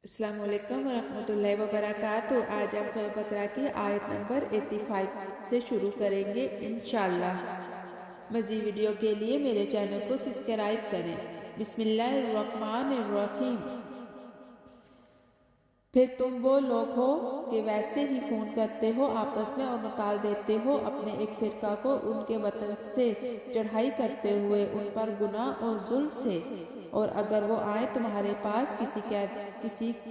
अस्सलाम वालेकुम वरहमतुल्लाहि वबरकातुहू। आज हम सूरह बकरा की आयत नंबर 85 से शुरू करेंगे इंशाअल्लाह। मज़ीद वीडियो के लिए मेरे चैनल को सब्सक्राइब करें। बिस्मिल्लाहिर्रहमानिर्रहीम। फिर तुम वो लोग हो कि वैसे ही खून करते हो आपस में और निकाल देते हो अपने एक फिरका को उनके वतन से चढ़ाई करते हुए उन पर गुनाह और जुल्म से। और अगर वो आए तुम्हारे पास किसी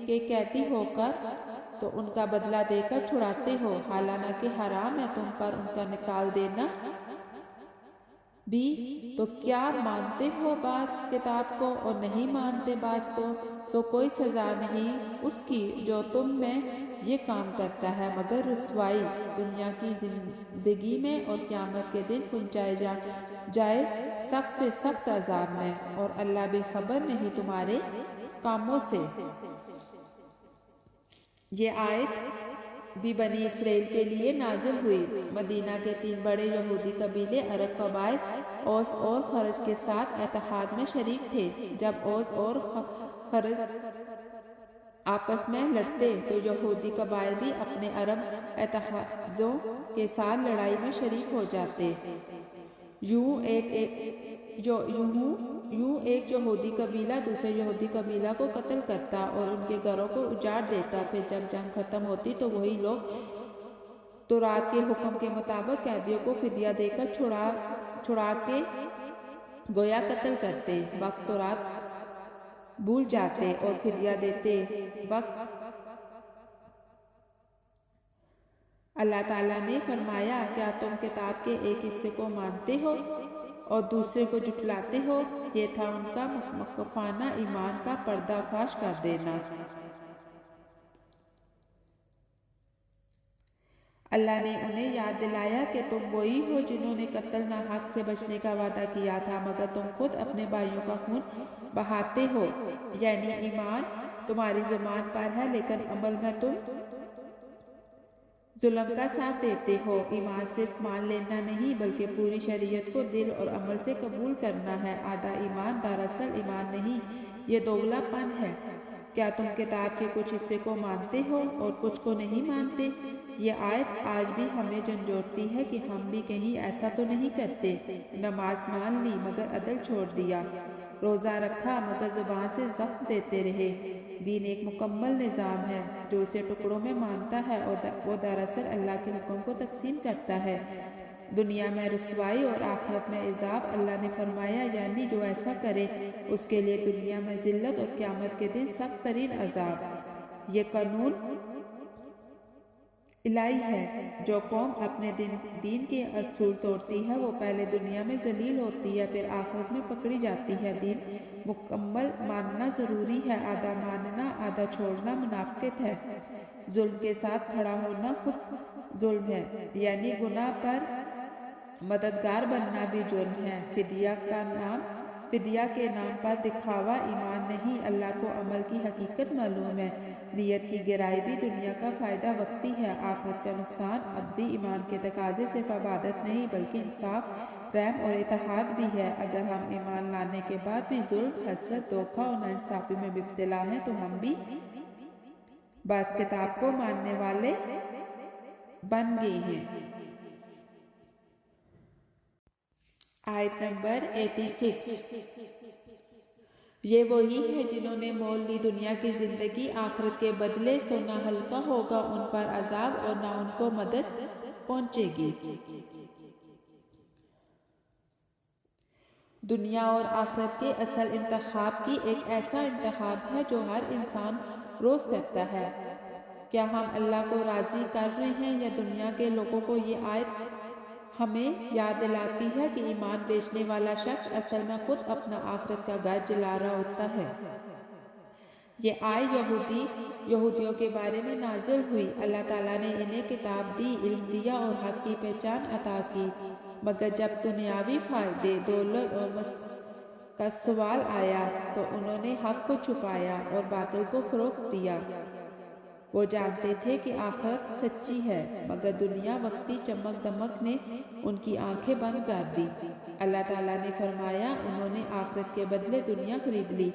के कैदी होकर तो उनका बदला देकर छुड़ाते हो, हालांकि हराम है तुम पर उनका निकाल देना भी। तो क्या मानते हो बात किताब को और नहीं मानते बात को, सो कोई सजा नहीं उसकी जो तुम में ये काम करता है मगर रुसवाई दुनिया की जिंदगी में और क़यामत के दिन पहुंचाए जाए सख्त से सख्त अजाब में। और अल्लाह बेखबर नहीं तुम्हारे कामों से। ये आयत भी बनी इसराइल के लिए नाजिल हुई। मदीना के 3 बड़े यहूदी कबीले अरब कबाइल औस और खरज के साथ इत्तेहाद में शरीक थे। जब औस और खरज आपस में लड़ते तो यहूदी कबाइल भी अपने अरब इत्तेहादों के साथ लड़ाई में शरीक हो जाते। यूं एक यहूदी कबीला दूसरे यहूदी कबीला को कत्ल करता और उनके घरों को उजाड़ देता। फिर जब जंग खत्म होती तो वही लोग तौरात के हुक्म के मुताबिक कैदियों को फिदिया देकर छुड़ा के गोया कत्ल करते वक्त तौरात भूल जाते और फिदिया देते वक्त अल्लाह ताला ने फरमाया, क्या तुम किताब के एक हिस्से को मानते हो और दूसरे को जुटलाते हो। ये था उनका मकफाना ईमान का पर्दाफाश कर देना। अल्लाह ने उन्हें याद दिलाया कि तुम वही हो जिन्होंने कत्ल ना हक से बचने का वादा किया था, मगर तुम खुद अपने भाइयों का खून बहाते हो। यानी ईमान तुम्हारी ज़ुबान पर है लेकिन अमल में तुम जुल्म का साथ देते हो। ईमान सिर्फ मान लेना नहीं बल्कि पूरी शरीयत को दिल और अमल से कबूल करना है। आधा ईमान दरअसल ईमान नहीं, ये दोगलापन है। क्या तुम किताब के कुछ हिस्से को मानते हो और कुछ को नहीं मानते। ये आयत आज भी हमें झंझोड़ती है कि हम भी कहीं ऐसा तो नहीं करते। नमाज मान ली मगर अदल छोड़ दिया, रोज़ा रखा मगर ज़ुबान से ज़ब्त देते रहे। दीन एक मुकम्मल निज़ाम है जो इसे टुकड़ों में मानता है और वो दरअसल अल्लाह के हुक्म को तकसीम करता है। दुनिया में रुसवाई और आखिरत में इज़ाब। अल्लाह ने फरमाया, यानी जो ऐसा करे उसके लिए दुनिया में ज़िल्लत और क़यामत के दिन सख्त तरीन अज़ाब। ये कानून इलाही है। जो कौम अपने दीन के असूल तोड़ती है वो पहले दुनिया में जलील होती है, फिर आखिरत में पकड़ी जाती है। दीन मुकम्मल मानना ज़रूरी है, आधा मानना आधा छोड़ना मुनाफिकत है। जुल्म के साथ खड़ा होना खुद जुल्म है, यानी गुनाह पर मददगार बनना भी जुर्म है। फिदिया के नाम पर दिखावा ईमान नहीं। अल्लाह को अमल की हकीकत मालूम है। नियत की गिराई भी दुनिया का फ़ायदा वक्ती है, आखिरत का नुकसान अब्दी। ईमान के तकाजे सिर्फ इबादत नहीं बल्कि इंसाफ, रहम और इत्तेहाद भी है। अगर हम ईमान लाने के बाद भी जुल्म, हसद, धोखा और नाइंसाफ़ी में मुब्तला हैं तो हम भी बस किताब को मानने वाले बन गए हैं। आयत नंबर 86। ये वही है जिन्होंने मोल ली दुनिया की जिंदगी आखिरत के बदले, सो ना हल्का होगा उन पर अजाब और ना उनको मदद पहुंचेगी। दुनिया और आखिरत के असल इंतखाब की एक ऐसा इंतखाब है जो हर इंसान रोज करता है। क्या हम अल्लाह को राजी कर रहे हैं या दुनिया के लोगों को। ये आयत हमें याद दिलाती है कि ईमान बेचने वाला शख्स असल में खुद अपना आखिरत का घर जला रहा होता है। ये यहूदियों के बारे में नाजिल हुई। अल्लाह ताला ने इन्हें किताब दी, इल्म दिया और हक की पहचान अता की, मगर जब दुनियावी फायदे, दौलत और का सवाल आया तो उन्होंने हक को छुपाया और बातिल को फरोख्त दिया। वो जानते थे कि आखिरत सच्ची है मगर दुनिया वक्ती चमक दमक ने उनकी आंखें बंद कर दी। अल्लाह ताला ने फरमाया, उन्होंने आखिरत के बदले दुनिया खरीद ली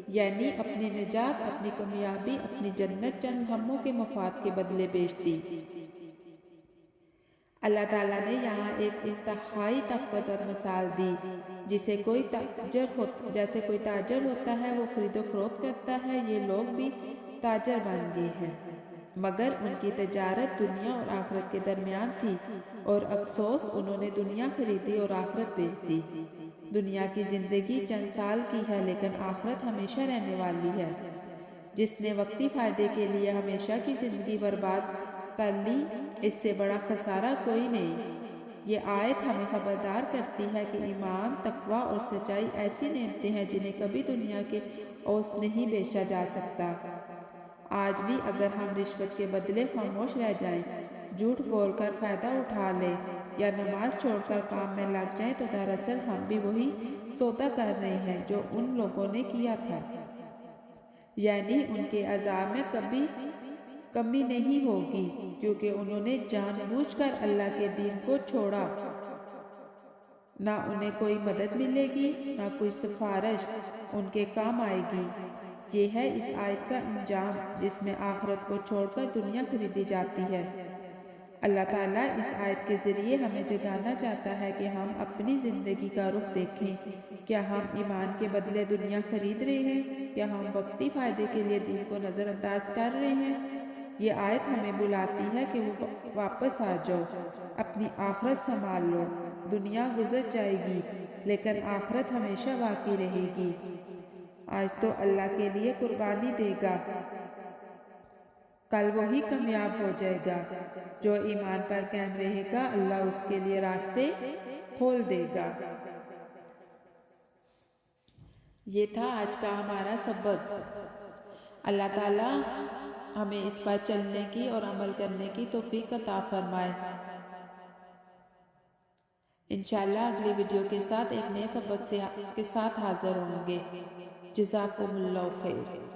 یعنی اپنی نجات، اپنی کامیابی، اپنی جنت چند ہموں کے مفاد کے بدلے بیچ دی۔ اللہ تعالیٰ نے یہاں ایک انتہائی طاقتور مثال دی، جیسے کوئی تاجر ہوتا ہے، وہ خرید و فروخت کرتا ہے۔ یہ لوگ بھی تاجر بن گئے ہیں، مگر ان کی تجارت دنیا اور آخرت کے درمیان تھی، اور افسوس انہوں نے دنیا خریدی اور آخرت بیچ دی۔ دنیا کی زندگی چند سال کی ہے، لیکن آخرت ہمیشہ رہنے والی ہے۔ جس نے وقتی فائدے کے لیے ہمیشہ کی زندگی برباد کر لی، اس سے بڑا خسارہ کوئی نہیں۔ یہ آیت ہمیں خبردار کرتی ہے کہ ایمان، تقویٰ اور سچائی ایسی نعمتیں ہیں جنہیں کبھی دنیا کے عوض نہیں بیچا جا سکتا۔ آج بھی اگر ہم رشوت کے بدلے خاموش رہ جائیں، جھوٹ بول کر فائدہ اٹھا لیں یا نماز چھوڑ کر کام میں لگ جائیں، تو دراصل ہم بھی وہی سودا کر رہے ہیں جو ان لوگوں نے کیا تھا۔ یعنی ان کے عذاب میں کبھی کمی نہیں ہوگی، کیونکہ انہوں نے جان بوجھ کر اللہ کے دین کو چھوڑا۔ نہ انہیں کوئی مدد ملے گی، نہ کوئی سفارش ان کے کام آئے گی۔ یہ ہے اس آیت کا انجام، جس میں آخرت کو چھوڑ کر دنیا خریدی جاتی ہے۔ اللہ تعالیٰ اس آیت کے ذریعے ہمیں جگانا چاہتا ہے کہ ہم اپنی زندگی کا رخ دیکھیں۔ کیا ہم ایمان کے بدلے دنیا خرید رہے ہیں؟ کیا ہم وقتی فائدے کے لیے دین کو نظر انداز کر رہے ہیں؟ یہ آیت ہمیں بلاتی ہے کہ واپس آ جاؤ، اپنی آخرت سنبھال لو۔ دنیا گزر جائے گی، لیکن آخرت ہمیشہ باقی رہے گی۔ آج تو اللہ کے لیے قربانی دے گا، کل وہی کامیاب ہو جائے گا۔ جو ایمان پر قائم رہے گا، اللہ اس کے لیے راستے کھول دے گا۔ یہ تھا آج کا ہمارا سبق۔ اللہ تعالیٰ ہمیں اس پر چلنے کی اور عمل کرنے کی توفیق عطا فرمائے۔ انشاءاللہ اگلی ویڈیو کے ساتھ ایک نئے سبق کے ساتھ حاضر ہوں گے۔ جزاکم اللہ خیر۔